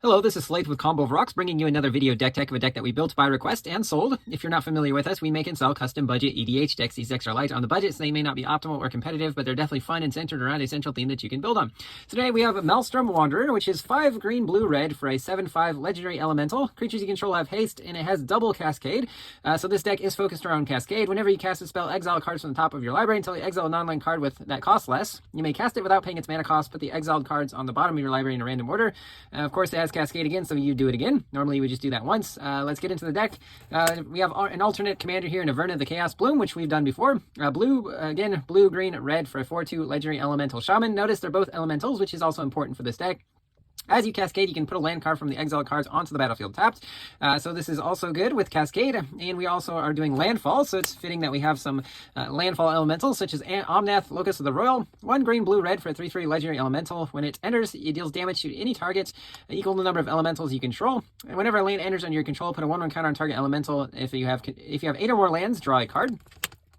Hello, this is Slate with Combo of Rocks, bringing you another video deck tech of a deck that we built by request and sold. If you're not familiar with us, we make and sell custom budget EDH decks. These decks are light on the budget, so they may not be optimal or competitive, but they're definitely fun and centered around a central theme that you can build on. Today we have Maelstrom Wanderer, which is 5 green, blue, red for a 7/5 legendary elemental. Creatures you control have haste, and it has double Cascade. So this deck is focused around Cascade. Whenever you cast a spell, exile cards from the top of your library until you exile a non-land card that costs less. You may cast it without paying its mana cost. Put the exiled cards on the bottom of your library in a random order. Of course, it has Cascade again, so you do it again. Normally, you would just do that once. Let's get into the deck. We have an alternate commander here in Averna the Chaos Bloom, which we've done before. Blue, again, blue, green, red for a 4/2 legendary elemental shaman. Notice they're both elementals, which is also important for this deck. As you cascade, you can put a land card from the exiled cards onto the battlefield tapped. So this is also good with Cascade. And we also are doing landfall, so it's fitting that we have some landfall elementals, such as Omnath, Locust of the Royal. 1 green, blue, red for a 3/3 legendary elemental. When it enters, it deals damage to any target equal to the number of elementals you control. And whenever a land enters under your control, put a 1/1 counter on target elemental. If you have 8 or more lands, draw a card.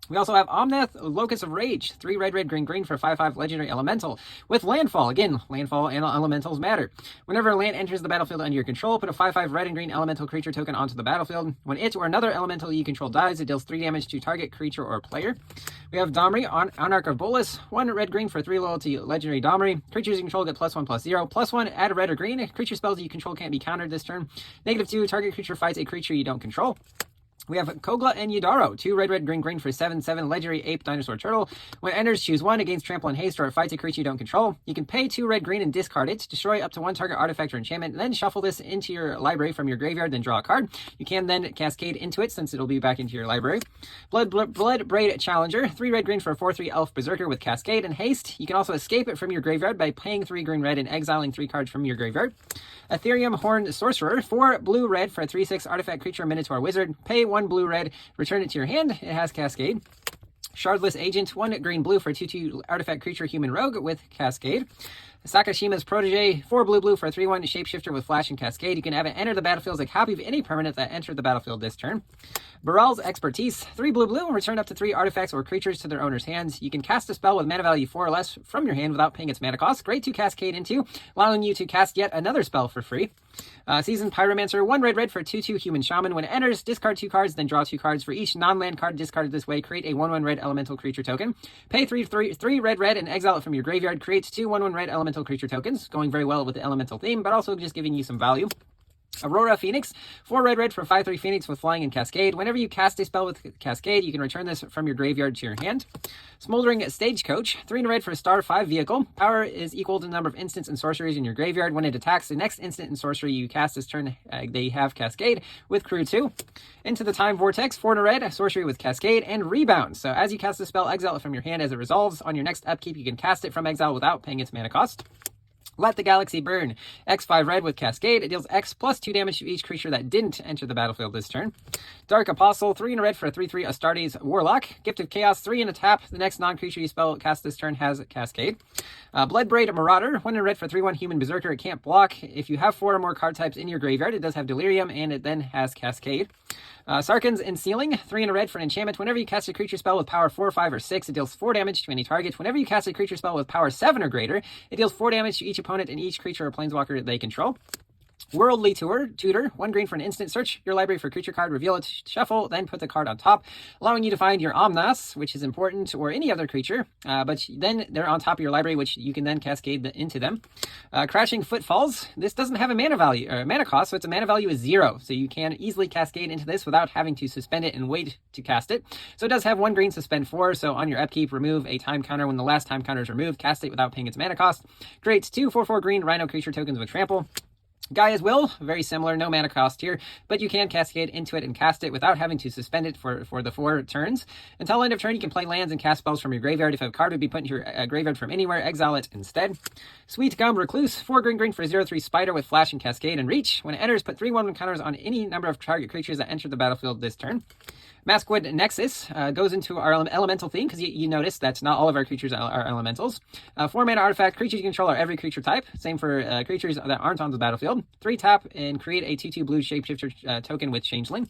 We also have Omnath, Locust of Rage, 3 red, red, green, green for a 5/5 legendary elemental with landfall. Again, landfall and elementals matter. Whenever a land enters the battlefield under your control, put a 5/5 red and green elemental creature token onto the battlefield. When it or another elemental you control dies, it deals 3 damage to target creature or player. We have Domri, Anarch of Bolas, 1 red, green for 3 loyalty legendary Domri. Creatures you control get +1/+0. +1, add a red or green. Creature spells that you control can't be countered this turn. -2, target creature fights a creature you don't control. We have Kogla and Yudaro, 2 red, red, green, green for 7/7 legendary ape dinosaur turtle. When it enters, choose 1 against trample and haste, or it fights a creature you don't control. You can pay 2 red, green and discard it, destroy up to 1 target artifact or enchantment, then shuffle this into your library from your graveyard, then draw a card. You can then cascade into it since it'll be back into your library. Blood Braid Challenger, 3 red, green for a 4/3 elf berserker with cascade and haste. You can also escape it from your graveyard by paying 3 green, red and exiling 3 cards from your graveyard. Ethereum Horn Sorcerer, 4 blue, red for a 3/6 artifact creature minotaur wizard. Pay 1 blue, red. Return it to your hand. It has Cascade. Shardless Agent, 1 green blue for a 2/2 artifact creature human rogue with Cascade. Sakashima's Protege, 4 blue blue for a 3/1 shapeshifter with flash and cascade. You can have it enter the battlefield as a copy of any permanent that entered the battlefield this turn. Baral's Expertise, 3 blue blue, return up to 3 artifacts or creatures to their owner's hands. You can cast a spell with mana value 4 or less from your hand without paying its mana cost. Great to cascade into, allowing you to cast yet another spell for free. Seasoned Pyromancer, 1 red red for a 2/2 human shaman. When it enters, discard 2 cards, then draw 2 cards. For each non-land card discarded this way, create a 1/1 red elemental creature token. Pay 3 red red and exile it from your graveyard. Create 2 1/1 red elemental creature tokens, going very well with the elemental theme, but also just giving you some value. Aurora Phoenix, 4 red red for a 5/3 Phoenix with flying and cascade. Whenever you cast a spell with cascade, you can return this from your graveyard to your hand. Smoldering Stagecoach, 3 red for a star 5 vehicle. Power is equal to the number of instants and sorceries in your graveyard. When it attacks the next instant and sorcery you cast this turn, they have cascade with crew 2. Into the Time Vortex, 4 red, sorcery with cascade and rebound. So as you cast the spell, exile it from your hand as it resolves. On your next upkeep, you can cast it from exile without paying its mana cost. Let the Galaxy Burn, X5 red with Cascade. It deals X +2 damage to each creature that didn't enter the battlefield this turn. Dark Apostle, 3 red for a 3/3 Astartes Warlock. Gift of Chaos, 3 in a tap. The next non-creature you spell cast this turn has Cascade. Bloodbraid Marauder, 1 red for 3/1 Human Berserker. It can't block. If you have 4 or more card types in your graveyard, it does have Delirium, and it then has Cascade. Sarkhan's Ensealing, 3 in a red for an enchantment. Whenever you cast a creature spell with power 4, 5, or 6, it deals 4 damage to any target. Whenever you cast a creature spell with power 7 or greater, it deals 4 damage to each opponent and each creature or planeswalker they control. Worldly Tutor, 1 green for an instant. Search your library for a creature card, reveal it, shuffle, then put the card on top, allowing you to find your Omnath, which is important, or any other creature, but then they're on top of your library, which you can then cascade into them. Crashing Footfalls, this doesn't have a mana value, or mana cost, so its mana value is 0, so you can easily cascade into this without having to suspend it and wait to cast it. So it does have 1 green, suspend 4, so on your upkeep, remove a time counter. When the last time counter is removed, cast it without paying its mana cost. Creates 2 4/4 green Rhino creature tokens with trample. Gaia's Will, very similar, no mana cost here, but you can cascade into it and cast it without having to suspend it for the 4 turns. Until end of turn, you can play lands and cast spells from your graveyard. If a card would be put into your graveyard from anywhere, exile it instead. Sweet Gum Recluse, 4 green green for a 0/3 spider with flash and cascade and reach. When it enters, put 3 1/1 counters on any number of target creatures that enter the battlefield this turn. Maskwood Nexus goes into our elemental theme, because you notice that not all of our creatures are elementals. 4 mana artifact, creatures you control are every creature type. Same for creatures that aren't on the battlefield. 3 tap and create a 2/2 blue shapeshifter token with Changeling.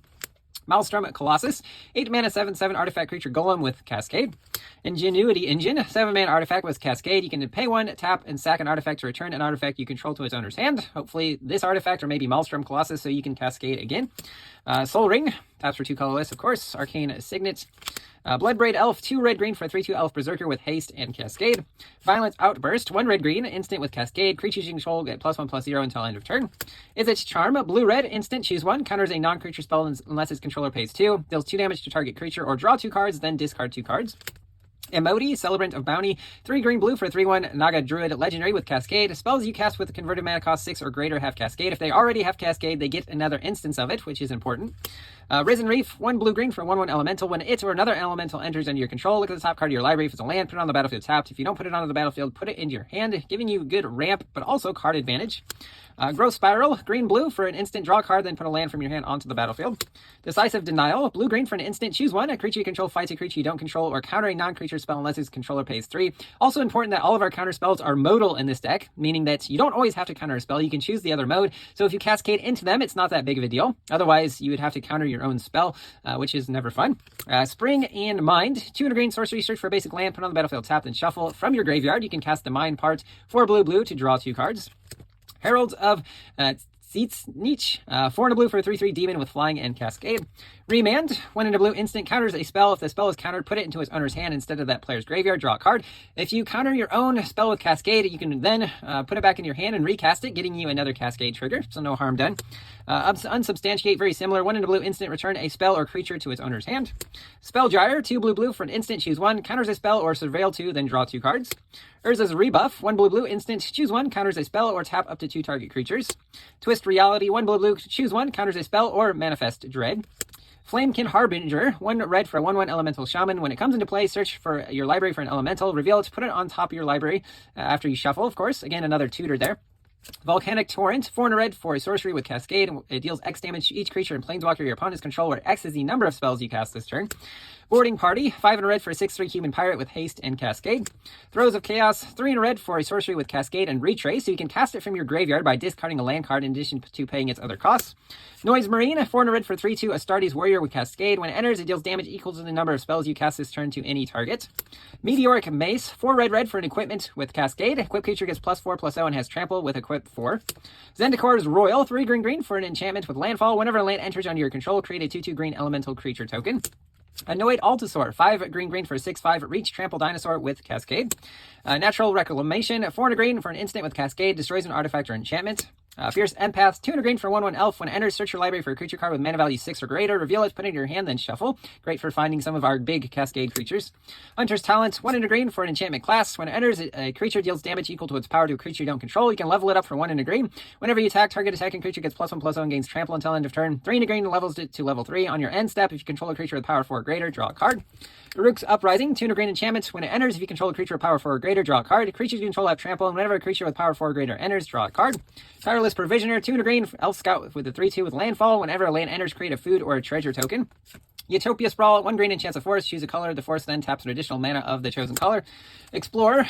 Maelstrom Colossus, 8 mana 7/7 artifact creature golem with Cascade. Ingenuity Engine, 7 mana artifact with Cascade. You can pay 1, tap, and sack an artifact to return an artifact you control to its owner's hand. Hopefully this artifact or maybe Maelstrom Colossus so you can Cascade again. Soul Ring, taps for 2 colorless, of course. Arcane Signet. Bloodbraid Elf, 2 red-green for a 3/2 Elf Berserker with Haste and Cascade. Violent Outburst, 1 red-green, instant with Cascade. Creatures you control get +1/+0 until end of turn. Is Charm, blue-red, instant, choose 1. Counters a non-creature spell unless its controller pays 2. Deals 2 damage to target creature or draw 2 cards, then discard 2 cards. Emoti, Celebrant of Bounty, 3 green blue for a 3/1 Naga Druid Legendary with Cascade. Spells you cast with a converted mana cost 6 or greater have Cascade. If they already have Cascade, they get another instance of it, which is important. Risen Reef, 1 blue-green for a 1/1 Elemental. When it or another Elemental enters under your control, look at the top card of your library. If it's a land, put it on the battlefield tapped. If you don't put it onto the battlefield, put it into your hand, giving you good ramp, but also card advantage. Growth Spiral, green-blue for an instant, draw a card, then put a land from your hand onto the battlefield. Decisive Denial, blue-green for an instant, choose 1. A creature you control fights a creature you don't control, or counter a non-creature spell unless its controller pays 3. Also important that all of our counter spells are modal in this deck, meaning that you don't always have to counter a spell. You can choose the other mode, so if you Cascade into them, it's not that big of a deal. Otherwise, you would have to counter your own spell, which is never fun. Spring and Mind, 2 and a green sorcery, search for a basic land, put on the battlefield tapped, and shuffle. From your graveyard, you can cast the Mind part for blue-blue to draw 2 cards. Heralds of Tzitznich, 4 and a blue for a 3/3 demon with flying and Cascade. Remand, 1 and a blue instant, counters a spell. If the spell is countered, put it into its owner's hand instead of that player's graveyard, draw a card. If you counter your own spell with Cascade, you can then put it back in your hand and recast it, getting you another Cascade trigger, so no harm done. Unsubstantiate, very similar, 1 and a blue instant, return a spell or creature to its owner's hand. Spellgyre, 2 blue-blue for an instant, choose 1, counters a spell or surveil 2, then draw 2 cards. Urza's Rebuff, 1 blue-blue instant, choose 1, counters a spell or tap up to 2 target creatures. Twist Reality, 1 blue-blue, choose 1, counters a spell or manifest Dread. Flamekin Harbinger, 1 red for a 1/1 Elemental Shaman. When it comes into play, search for your library for an Elemental, reveal it, put it on top of your library after you shuffle, of course. Again, another tutor there. Volcanic Torrent, 4 and a red for a sorcery with Cascade. It deals X damage to each creature and planeswalker your opponent's control, where X is the number of spells you cast this turn. Boarding Party, 5 and a red for a 6/3 human pirate with Haste and Cascade. Throes of Chaos, 3 and a red for a sorcery with Cascade and Retrace, so you can cast it from your graveyard by discarding a land card in addition to paying its other costs. Noise Marine, 4 and a red for 3/2 Astartes Warrior with Cascade. When it enters, it deals damage equal to the number of spells you cast this turn to any target. Meteoric Mace, 4 red for an equipment with Cascade. Equip creature gets +4/+0 and has Trample with Equip 4. Zendikar's Royal, 3 green for an enchantment with Landfall. Whenever a land enters under your control, create a 2/2 green elemental creature token. Annoyed Altasaur, 5 green for a 6/5 reach trample dinosaur with Cascade. Natural Reclamation, 4 and a green for an instant with Cascade, destroys an artifact or enchantment. Fierce Empath, 2 and a green for 1/1 elf. When it enters, search your library for a creature card with mana value 6 or greater. Reveal it, put it in your hand, then shuffle. Great for finding some of our big Cascade creatures. Hunter's Talent, 1 and a green for an enchantment class. When it enters, a creature deals damage equal to its power to a creature you don't control. You can level it up for 1 and a green. Whenever you attack, target attacking creature gets +1/+0 and gains trample until end of turn. 3 and a green levels it to level 3. On your end step, if you control a creature with power 4 or greater, draw a card. Uruk's Uprising, 2 and a green enchantment. When it enters, if you control a creature with power 4 or greater, draw a card. Creatures you control have trample, and whenever a creature with power 4 or greater enters, draw a card. Tireless Provisioner, 2 and a green elf scout with a 3/2 with landfall. Whenever a land enters, create a food or a treasure token. Utopia Sprawl, 1 green enchants a forest. Choose a color. The forest then taps an additional mana of the chosen color. Explore.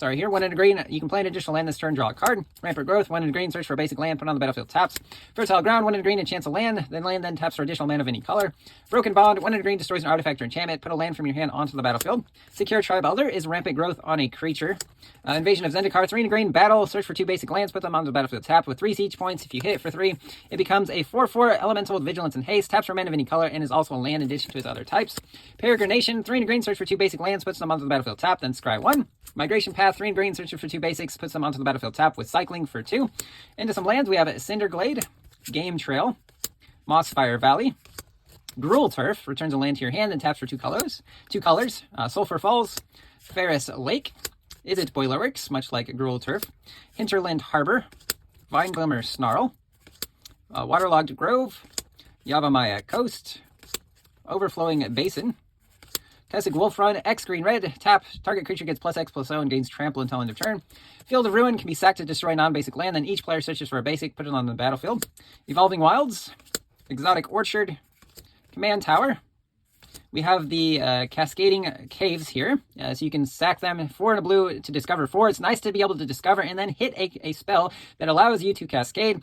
1 and a green. You can play an additional land this turn, draw a card. Rampant Growth, 1 and a green, search for a basic land, put on the battlefield, taps. Fertile Ground, 1 and a green, enchants a land, then taps for additional mana of any color. Broken Bond, 1 and a green, destroys an artifact or enchantment, put a land from your hand onto the battlefield. Secure Tribe Elder is Rampant Growth on a creature. Invasion of Zendikar, 3 and a green, battle, search for 2 basic lands, put them onto the battlefield, tapped with 3 siege points. If you hit it for 3, it becomes a 4/4 elemental with vigilance and haste, taps for mana of any color, and is also a land in addition to its other types. Peregrination, 3 and a green, search for 2 basic lands, puts them onto the battlefield, tapped, then scry 1. Migration Path, 3 and green, search for 2 basics, puts them onto the battlefield, tap with cycling for 2. Into some lands, we have Cinderglade, Game Trail, Mossfire Valley, Gruul Turf, returns a land to your hand and taps for 2 colors. Sulphur Falls, Ferris Lake, Is It Boilerworks, much like Gruul Turf, Hinterland Harbor, Vine Glimmer Snarl, Waterlogged Grove, Yavimaya Coast, Overflowing Basin, Tessig Wolf Run, X green red, tap, target creature gets +X/+0 and gains trample until end of turn. Field of Ruin can be sacked to destroy non-basic land, then each player searches for a basic, put it on the battlefield. Evolving Wilds, Exotic Orchard, Command Tower, we have the Cascading Caves here. So you can sack them 4 and a blue to discover 4. It's nice to be able to discover and then hit a spell that allows you to cascade.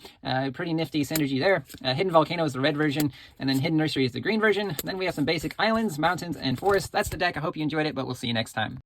Pretty nifty synergy there. Hidden Volcano is the red version, and then Hidden Nursery is the green version. Then we have some basic islands, mountains, and forests. That's the deck. I hope you enjoyed it, but we'll see you next time.